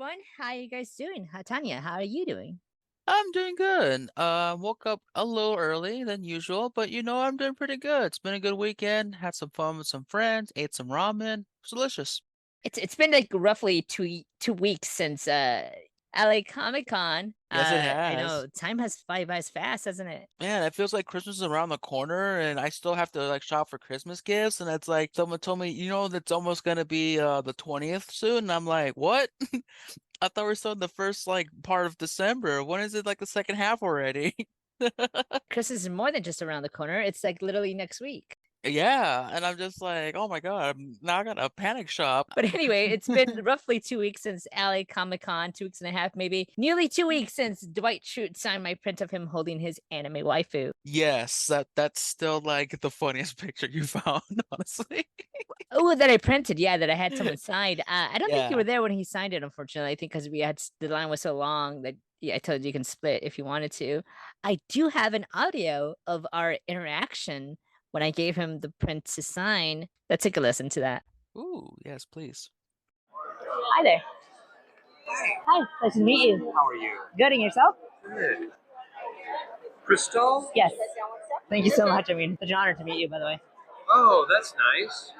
everyone. How are you guys doing? Tanya, how are you doing? I'm doing good. Woke up a little early than usual, but I'm doing pretty good. It's been a good weekend. Had some fun with some friends, ate some ramen. It's delicious. It's been like roughly 2 weeks since LA Comic Con. Yes, it I know has. time has fly by fast, hasn't it? Man, it feels like Christmas is around the corner and I still have to like shop for Christmas gifts. And it's like someone told me, that's almost gonna be the 20th soon. And I'm like, what? I thought we are still in the first like part of December. When is it like the second half already? Christmas is more than just around the corner. It's like literally next week. Yeah, and I'm just like, oh my God, now I got a panic shop. But anyway, it's been roughly 2 weeks since LA Comic Con, 2 weeks and a half, maybe nearly 2 weeks since Dwight Schrute signed my print of him holding his anime waifu. Yes, that's still like the funniest picture you found, honestly. Oh, that I printed, yeah, that I had someone sign. I don't think you were Yeah. there when he signed it, unfortunately. I think because we had the line was so long that yeah, I told you you can split if you wanted to. I do have an audio of our interaction when I gave him the print to sign. Let's take a listen to that. Ooh, yes, please. Hi there. Hi, nice to meet you. How are you? Good, and yourself? Good. Crystal? Yes. Thank you so much. I mean, such an honor to meet you, by the way. Oh, that's nice.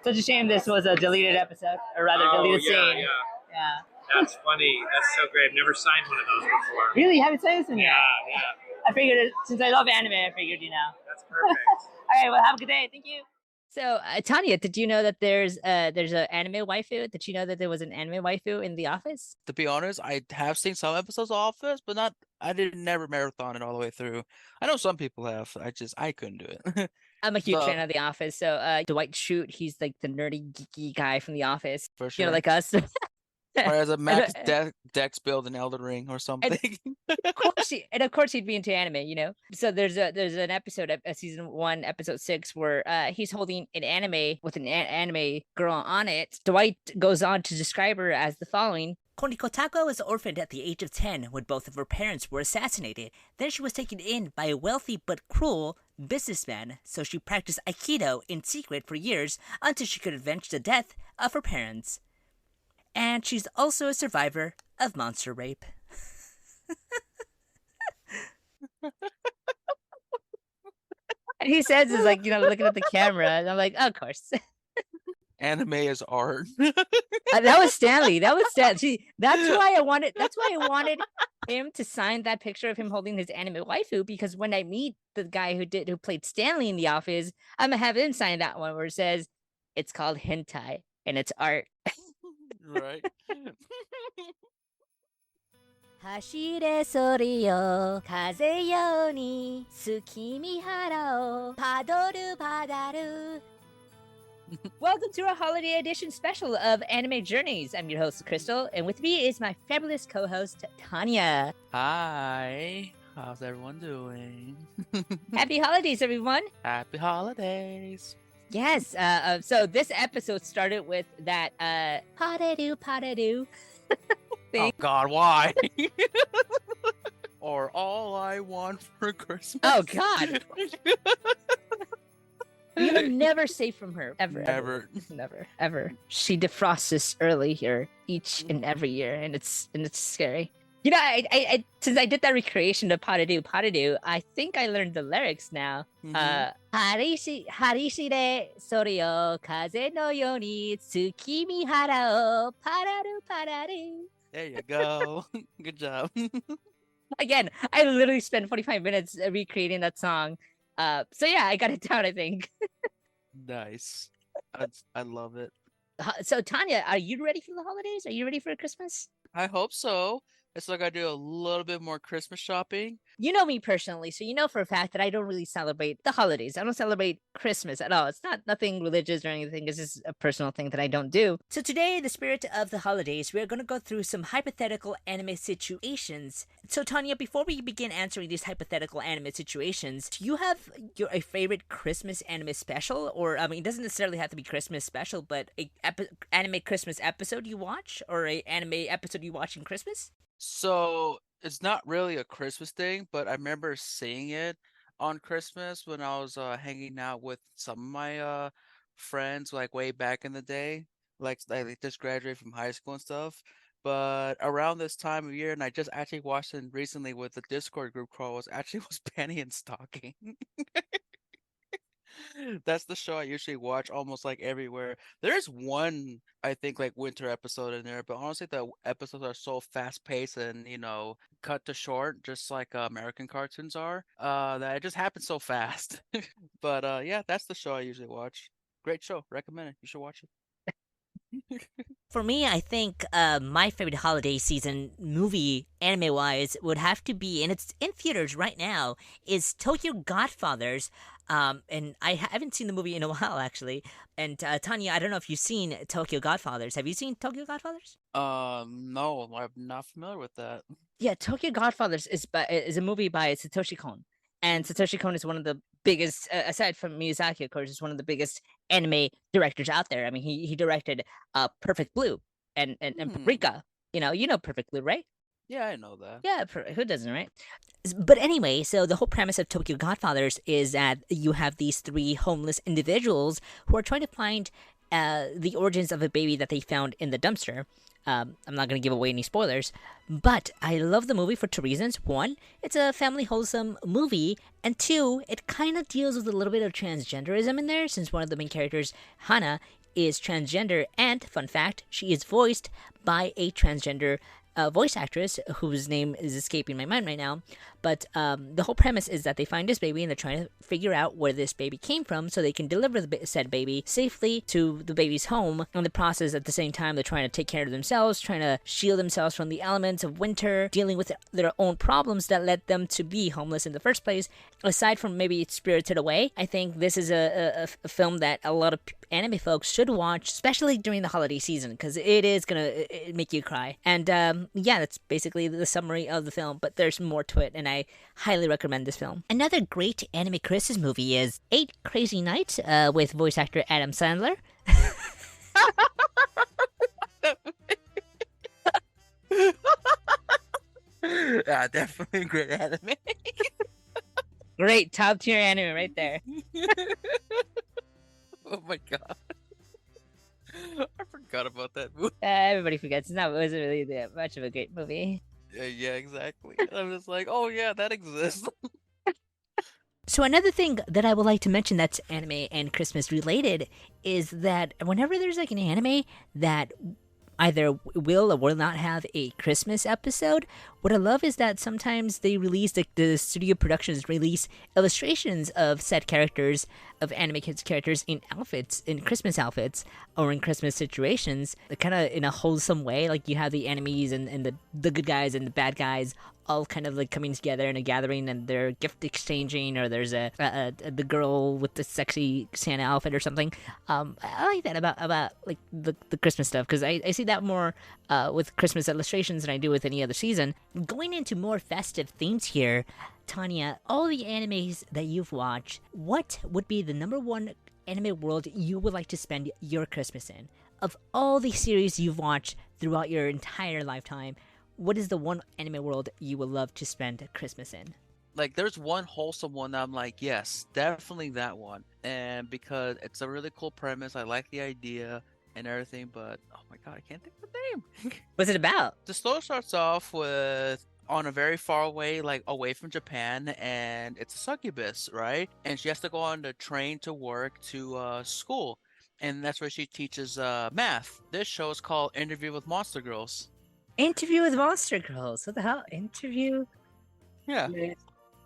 Such a shame this was a deleted episode, or rather, deleted scene. Yeah. Yeah. That's funny. That's so great. I've never signed one of those before. Really? You haven't signed this one yet? Yeah. I figured it, since I love anime, I figured you know. That's perfect. All right, well, have a good day. Thank you. So, Tanya, did you know that there's an anime waifu? Did you know that there was an anime waifu in The Office? To be honest, I have seen some episodes of Office, but not I did never marathon it all the way through. I know some people have. I couldn't do it. I'm a huge So fan of The Office. So, Dwight Schrute, he's like the nerdy, geeky guy from The Office. for You know, sure. like us. Or as a and, Max Dex build in Elden Ring or and something. of course he'd be into anime, you know. So there's an episode, season 1, episode 6, where he's holding an anime with an anime girl on it. Dwight goes on to describe her as the following. Konikotako was orphaned at the age of 10 when both of her parents were assassinated. Then she was taken in by a wealthy but cruel businessman, so she practiced Aikido in secret for years until she could avenge the death of her parents. And she's also a survivor of monster rape. And he says is like, looking at the camera, and I'm like, oh, of course. Anime is art. That was Stanley. That was Stanley. See, that's why I wanted him to sign that picture of him holding his anime waifu, because when I meet the guy who played Stanley in The Office, I'm gonna have him sign that one where it says it's called hentai and it's art. Right. 走れそりよ風ように月見原をパドルパダル Welcome to our holiday edition special of Anime Journeys. I'm your host, Crystal, and with me is my fabulous co-host, Tanya. Hi. How's everyone doing? Happy holidays, everyone. Happy holidays. Yes, so this episode started with that paderu paderu thing. Oh God, why? Or all I want for Christmas. Oh God. We are never safe from her. Ever. She defrosts us early here each and every year, and it's scary. You know, I since I did that recreation of Padadu, I think I learned the lyrics now. Harishi de sorio kaze no yoni tsukimi hara o Padadu. There you go. Good job. Again, I literally spent 45 minutes recreating that song. So yeah, I got it down, I think. Nice. I love it. So Tanya, are you ready for the holidays? Are you ready for Christmas? I hope so. It's like I do a little bit more Christmas shopping. You know me personally, so you know for a fact that I don't really celebrate the holidays. I don't celebrate Christmas at all. It's not nothing religious or anything. It's just a personal thing that I don't do. So today, in the spirit of the holidays, we are going to go through some hypothetical anime situations. So Tanya, before we begin answering these hypothetical anime situations, do you have a favorite Christmas anime special? Or, I mean, it doesn't necessarily have to be Christmas special, but a anime Christmas episode you watch? Or a anime episode you watch in Christmas? So it's not really a Christmas thing, but I remember seeing it on Christmas when I was hanging out with some of my friends like way back in the day, like they just graduated from high school and stuff. But around this time of year, and I just actually watched it recently with the Discord group call, was Penny and Stocking. That's the show I usually watch almost like everywhere. There's one, I think, like winter episode in there, but honestly, the episodes are so fast paced and cut to short, just like American cartoons are. That it just happens so fast. But yeah, that's the show I usually watch. Great show, recommend it. You should watch it. For me, I think my favorite holiday season movie, anime-wise, would have to be, and it's in theaters right now, is Tokyo Godfathers. And I haven't seen the movie in a while, actually. And Tanya, I don't know if you've seen Tokyo Godfathers. Have you seen Tokyo Godfathers? No, I'm not familiar with that. Yeah, Tokyo Godfathers is a movie by Satoshi Kon. And Satoshi Kon is one of the biggest, aside from Miyazaki, of course, is one of the biggest anime directors out there. I mean, he directed Perfect Blue and Paprika. You know Perfect Blue, right? Yeah, I know that. Yeah, who doesn't, right? But anyway, so the whole premise of Tokyo Godfathers is that you have these three homeless individuals who are trying to find the origins of a baby that they found in the dumpster. I'm not going to give away any spoilers, but I love the movie for two reasons. One, it's a family wholesome movie, and two, it kind of deals with a little bit of transgenderism in there, since one of the main characters, Hana, is transgender, and, fun fact, she is voiced by a transgender voice actress whose name is escaping my mind right now. But the whole premise is that they find this baby and they're trying to figure out where this baby came from so they can deliver the said baby safely to the baby's home. In the process, at the same time, they're trying to take care of themselves, trying to shield themselves from the elements of winter, dealing with their own problems that led them to be homeless in the first place. Aside from maybe Spirited Away, I think this is a film that a lot of anime folks should watch, especially during the holiday season, because it is going to make you cry. And yeah, that's basically the summary of the film, but there's more to it, and I highly recommend this film. Another great anime Christmas movie is 8 Crazy Nights with voice actor Adam Sandler. Yeah, definitely great anime. Great top tier anime right there. Oh my god. I forgot about that movie. Everybody forgets. It wasn't really that much of a great movie. Yeah, exactly. I'm just like, oh yeah, that exists. So another thing that I would like to mention that's anime and Christmas related is that whenever there's like an anime that either will or will not have a Christmas episode, what I love is that sometimes they release, the studio productions release illustrations of said characters, of anime kids characters in outfits, in Christmas outfits, or in Christmas situations, kind of in a wholesome way. Like you have the enemies and the good guys and the bad guys all kind of like coming together in a gathering, and they're gift exchanging, or there's the girl with the sexy Santa outfit or something. I like that about like the Christmas stuff, because I see that more with Christmas illustrations than I do with any other season. Going into more festive themes here, Tanya, all the animes that you've watched, what would be the number one anime world you would like to spend your Christmas in? Of all the series you've watched throughout your entire lifetime, what is the one anime world you would love to spend Christmas in? Like, there's one wholesome one that I'm like, yes, definitely that one. And because it's a really cool premise, I like the idea and everything, but oh my god, I can't think of the name. What's it about? The story starts off with on a very far away, like away from Japan, and it's a succubus, right? And she has to go on the train to work to school, and that's where she teaches math. This show is called Interview with Monster Girls. Interview with Monster Girls. What the hell? Interview Yeah. with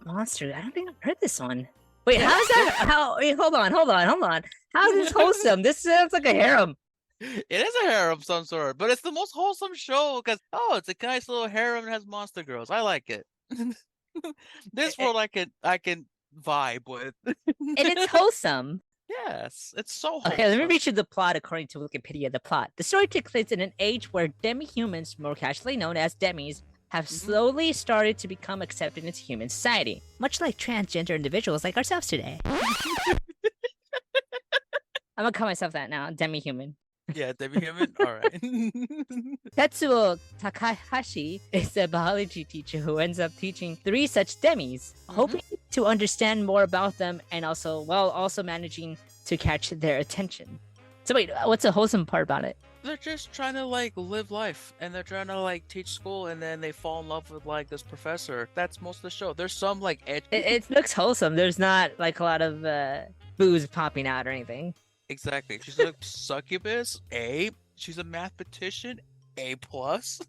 Monster. I don't think I've heard this one. Wait, Yeah. how is that? How? Wait, hold on. How is this wholesome? This sounds like a harem. It is a harem of some sort, but it's the most wholesome show because it's a nice little harem that has monster girls. I like it. This world I can vibe with. And it's wholesome. Yes, it's so wholesome. Okay, let me read you the plot according to Wikipedia. The plot. The story takes place in an age where demi-humans, more casually known as demis, have slowly started to become accepted into human society. Much like transgender individuals like ourselves today. I'm gonna call myself that now, demi-human. Yeah, demi-human. All right. Tetsuo Takahashi is a biology teacher who ends up teaching 3 such demis, hoping to understand more about them and also managing to catch their attention. So wait, what's the wholesome part about it? They're just trying to like live life, and they're trying to like teach school, and then they fall in love with like this professor. That's most of the show. There's some like edge. It looks wholesome. There's not like a lot of booze popping out or anything. Exactly. She's a succubus. A. She's a mathematician. A plus.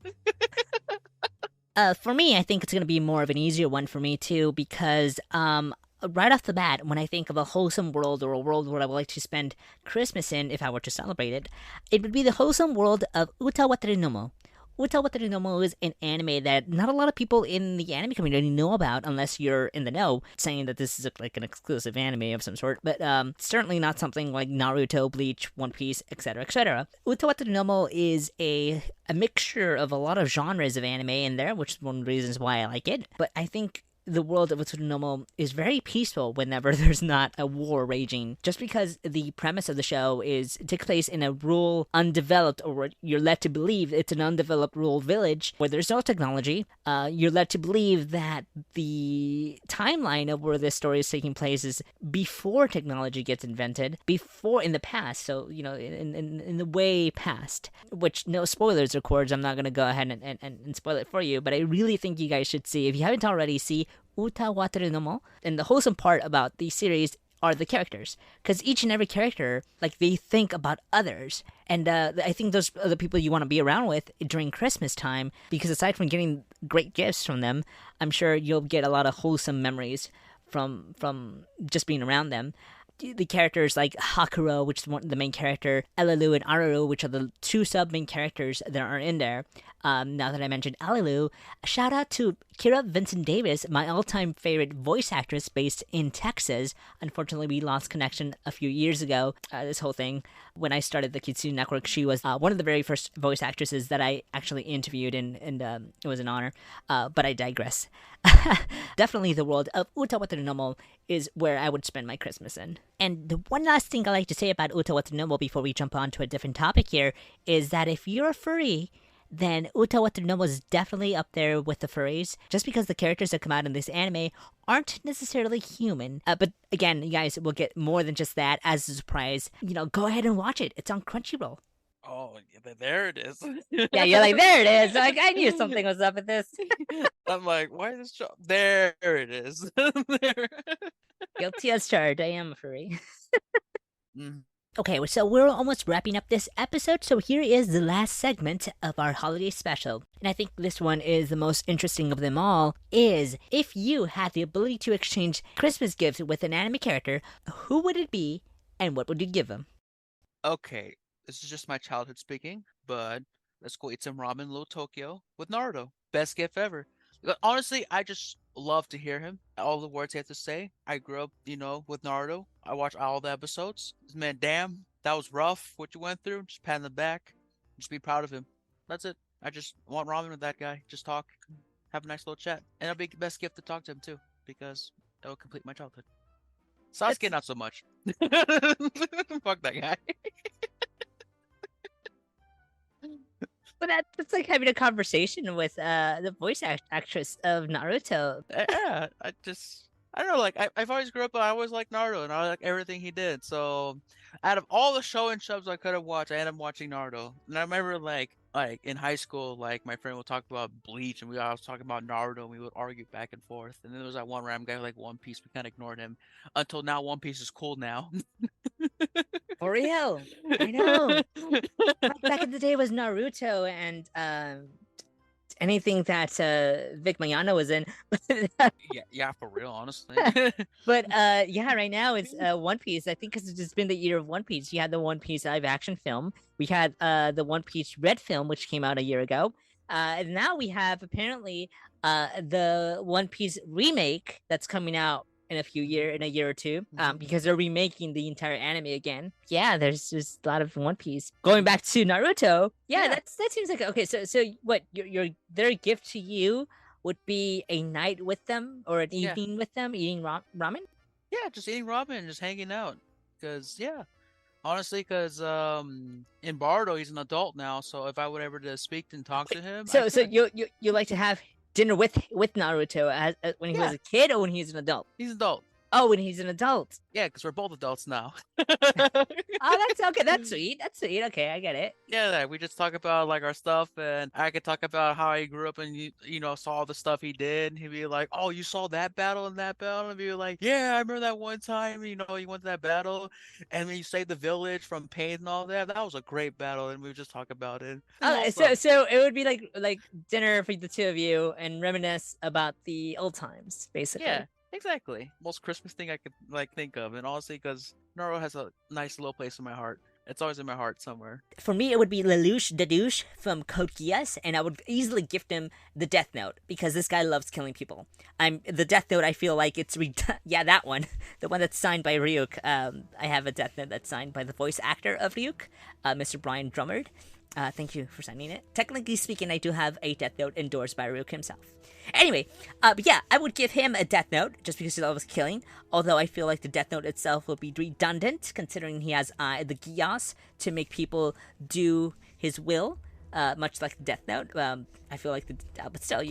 For me, I think it's going to be more of an easier one for me too, because right off the bat, when I think of a wholesome world or a world where I would like to spend Christmas in, if I were to celebrate it, it would be the wholesome world of Uta Wataru no Mo. Uta Wataru no Mo is an anime that not a lot of people in the anime community know about unless you're in the know, saying that this is like an exclusive anime of some sort, but certainly not something like Naruto, Bleach, One Piece, etc., etc. Uta Wataru no Mo is a mixture of a lot of genres of anime in there, which is one of the reasons why I like it, but I think the world of Wataru no Mo is very peaceful whenever there's not a war raging. Just because the premise of the show it takes place in a rural, undeveloped, or you're led to believe it's an undeveloped rural village where there's no technology. You're led to believe that the timeline of where this story is taking place is before technology gets invented, before in the past. So in the way past. Which no spoilers, of course. I'm not gonna go ahead and spoil it for you, but I really think you guys should see. If you haven't already, see Uta Wataru no Mo. And the wholesome part about the series are the characters, because each and every character, like, they think about others, and I think those are the people you want to be around with during Christmas time, because aside from getting great gifts from them, I'm sure you'll get a lot of wholesome memories from just being around them. The characters like Hakuro, which is the main character, Alalu and Araru, which are the two sub-main characters that are in there. Now that I mentioned Alalu, a shout out to Kira Vincent Davis, my all-time favorite voice actress based in Texas. Unfortunately, we lost connection a few years ago, this whole thing. When I started the Kitsune Network, she was one of the very first voice actresses that I actually interviewed, and it was an honor. But I digress. Definitely the world of Uta Wataru no Mo is where I would spend my Christmas in. And the one last thing I like to say about Uta Wataru no Mo before we jump on to a different topic here is that if you're a furry, then Uta Wataru no Mo is definitely up there with the furries, just because the characters that come out in this anime aren't necessarily human. But again, you guys will get more than just that as a surprise. Go ahead and watch it. It's on Crunchyroll. Oh, there it is. Yeah, you're like, there it is. Like, I knew something was up with this. I'm like, why is this show? There it is. There. Guilty as charged. I am a furry. Okay, so we're almost wrapping up this episode, so here is the last segment of our holiday special. And I think this one is the most interesting of them all, is if you had the ability to exchange Christmas gifts with an anime character, who would it be, and what would you give them? Okay, this is just my childhood speaking, but let's go eat some ramen in Little Tokyo with Naruto. Best gift ever. Honestly, I just love to hear him. All the words he had to say. I grew up, with Naruto. I watched all the episodes. Man, damn, that was rough what you went through. Just pat him the back. Just be proud of him. That's it. I just want ramen with that guy. Just talk. Have a nice little chat. And it'll be the best gift to talk to him, too. Because it will complete my childhood. Sasuke, not so much. Fuck that guy. But that's like having a conversation with the voice actress of Naruto. Yeah, I don't know, like, I've always grew up, I always liked Naruto, and I like everything he did, so out of all the show and shows I could have watched, I ended up watching Naruto. And I remember, like in high school, like, my friend would talk about Bleach, and we always talking about Naruto, and we would argue back and forth, and then there was that one random guy like One Piece, we kind of ignored him, until now One Piece is cool now. For real. I know. Back in the day was Naruto and anything that Vic Mayana was in. yeah, for real, honestly. But yeah, right now it's One Piece. I think because it's just been the year of One Piece. You had the One Piece live action film. We had the One Piece Red film, which came out a year ago. And now we have apparently the One Piece remake that's coming out in a year or two, because they're remaking the entire anime again. Yeah, there's just a lot of One Piece. Going back to Naruto, yeah. that seems like okay. So what their gift to you would be a night with them or an evening with them eating ramen? Yeah, just eating ramen, just hanging out. Because honestly, because in Bardo he's an adult now, so if I would ever to speak and talk to him, so you like to have dinner with Naruto as when he was a kid or when he was an adult? He's an adult. Oh, when he's an adult. Yeah, because we're both adults now. Oh, that's okay. That's sweet. That's sweet. Okay, I get it. Yeah, we just talk about like our stuff, and I could talk about how he grew up and saw all the stuff he did. He'd be like, "Oh, you saw that battle and that battle," and be like, "Yeah, I remember that one time. You went to that battle, and then you saved the village from pain and all that. That was a great battle." And we would just talk about it. Oh, so it would be like dinner for the two of you and reminisce about the old times, basically. Yeah, exactly. Most Christmas thing I could like think of, and honestly, because Naruto has a nice little place in my heart. It's always in my heart somewhere. For me, it would be Lelouch the Douche from Code Geass, and I would easily gift him the Death Note because this guy loves killing people. The Death Note. I feel like it's yeah, that one, the one that's signed by Ryuk. I have a Death Note that's signed by the voice actor of Ryuk, Mr. Brian Drummond. Thank you for signing it. Technically speaking, I do have a Death Note endorsed by Ryuk himself. Anyway, but yeah, I would give him a Death Note just because he loves killing. Although I feel like the Death Note itself will be redundant, considering he has the Geass to make people do his will, much like the Death Note. I feel like but still,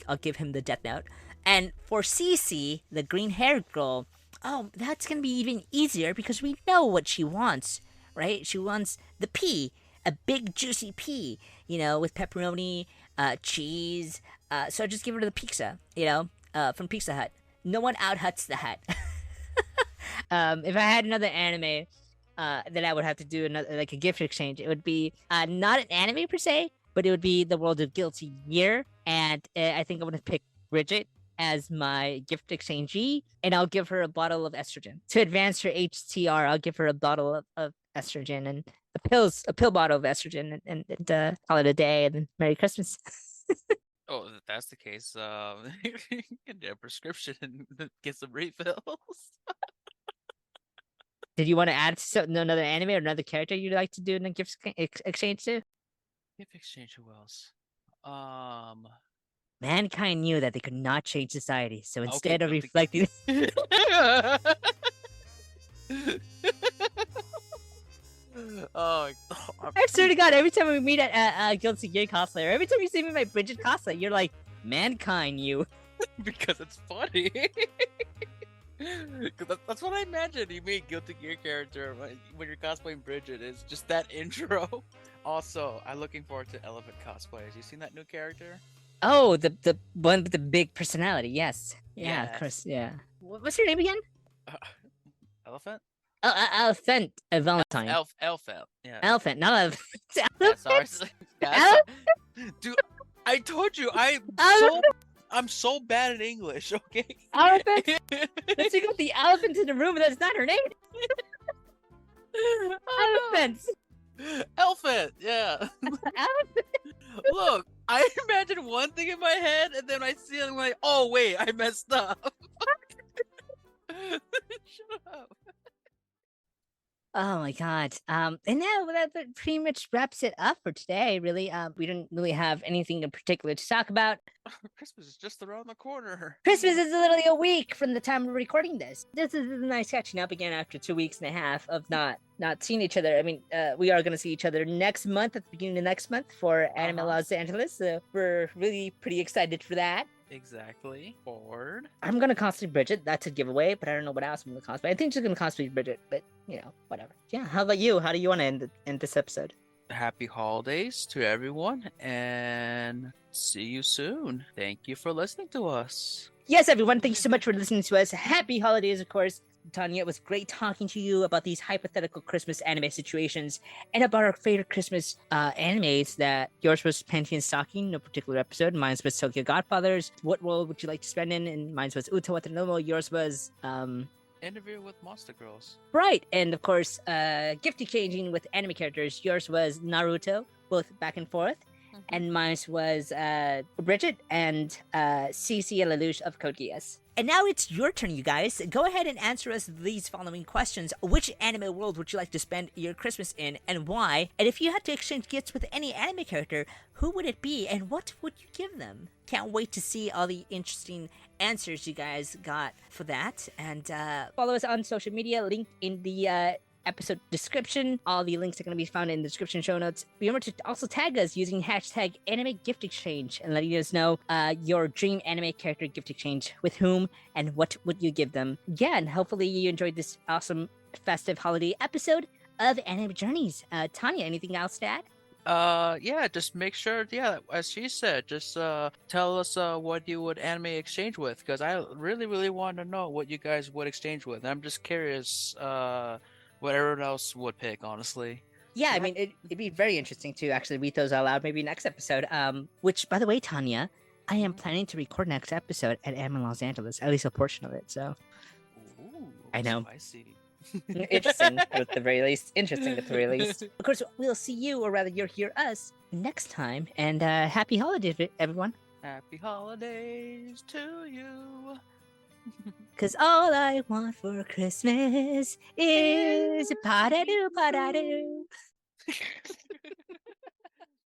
I'll give him the Death Note. And for Cece, the green-haired girl, oh, that's gonna be even easier because we know what she wants, right? She wants the pea. A big juicy pea, with pepperoni, cheese. So just give her the pizza, from Pizza Hut. No one out-huts the hut. If I had another anime that I would have to do another like a gift exchange, it would be not an anime per se, but it would be the World of Guilty Gear, and I think I'm gonna pick Bridget as my gift exchangee, and I'll give her a bottle of estrogen to advance her HTR. I'll give her a bottle of estrogen and a pill bottle of estrogen, and call it a day, and then Merry Christmas. Oh, if that's the case, you can get a prescription and get some refills. Did you want to add another anime or another character you'd like to do in a gift exchange to? Gift exchange, who else? Mankind knew that they could not change society, so Okay, instead of guilty. reflecting, I swear to God, every time we meet at Guilty Gear cosplayer, every time you see me in my Bridget cosplay, you're like, mankind knew. because it's funny. 'Cause that's what I imagine. You meet Guilty Gear character when you're cosplaying Bridget. Is just that intro. Also, I'm looking forward to Elephant cosplays. You seen that new character? Oh, the one with the big personality. Yes. Yeah, of Yes. course. Yeah. What's your name again? Elephant? Elephant. Valentine. Elephant. Yeah. Elephant. Not elephant. Yeah, sorry. Elephant. Yeah, dude, I told you I'm so bad at English. Okay. Elephant. Let's got the elephant in the room, and that's not her name. Elephants. Elephant. Yeah. Elephant. Look, I imagine one thing in my head, and then I see it, I'm like, oh wait, I messed up. Shut up. Oh my God. And now that pretty much wraps it up for today. Really, we didn't really have anything in particular to talk about. Christmas is just around the corner. Christmas is literally a week from the time we're recording this. This is nice catching up again after 2 weeks and a half of not seeing each other. I mean, we are going to see each other next month, at the beginning of next month, for Anime Los Angeles. So we're really pretty excited for that. Exactly. Forward. I'm gonna cosplay Bridget. That's a giveaway, but I don't know what else I'm gonna cosplay. I think she's gonna cosplay Bridget, but whatever. Yeah. How about you? How do you want to end this episode? Happy holidays to everyone, and see you soon. Thank you for listening to us. Yes, everyone. Thank you so much for listening to us. Happy holidays, of course. Tanya, it was great talking to you about these hypothetical Christmas anime situations and about our favorite Christmas animes. That yours was Panty and Stocking, no particular episode. Mine was Tokyo Godfathers. What role would you like to spend in? And mine was Uta Watanomo. Yours was Interview with Monster Girls. Right. And of course, gift exchanging with anime characters. Yours was Naruto, both back and forth. And mine was Bridget and Cece and Lelouch of Code Geass. And now it's your turn, you guys. Go ahead and answer us these following questions. Which anime world would you like to spend your Christmas in, and why? And if you had to exchange gifts with any anime character, who would it be, and what would you give them? Can't wait to see all the interesting answers you guys got for that. And follow us on social media, link in the episode description. All the links are going to be found in the description show notes. Remember to also tag us using hashtag Anime Gift Exchange and letting us know your dream anime character gift exchange with whom and what would you give them. Yeah, and hopefully you enjoyed this awesome festive holiday episode of Anime Journeys. Tanya, anything else to add? Yeah, just make sure, yeah, as she said, just tell us what you would anime exchange with, because I really want to know what you guys would exchange with. I'm just curious what everyone else would pick, honestly. Yeah, I mean, it'd be very interesting to actually read those out loud maybe next episode. Which, by the way, Tanya, I am planning to record next episode at Anime Los Angeles, at least a portion of it, so. Ooh, I know. spicy. Interesting at the very least. Interesting at the very least. Of course, we'll see you, or rather, you'll hear us next time. And happy holidays, everyone. Happy holidays to you. Cause all I want for Christmas is PADORU PADORU.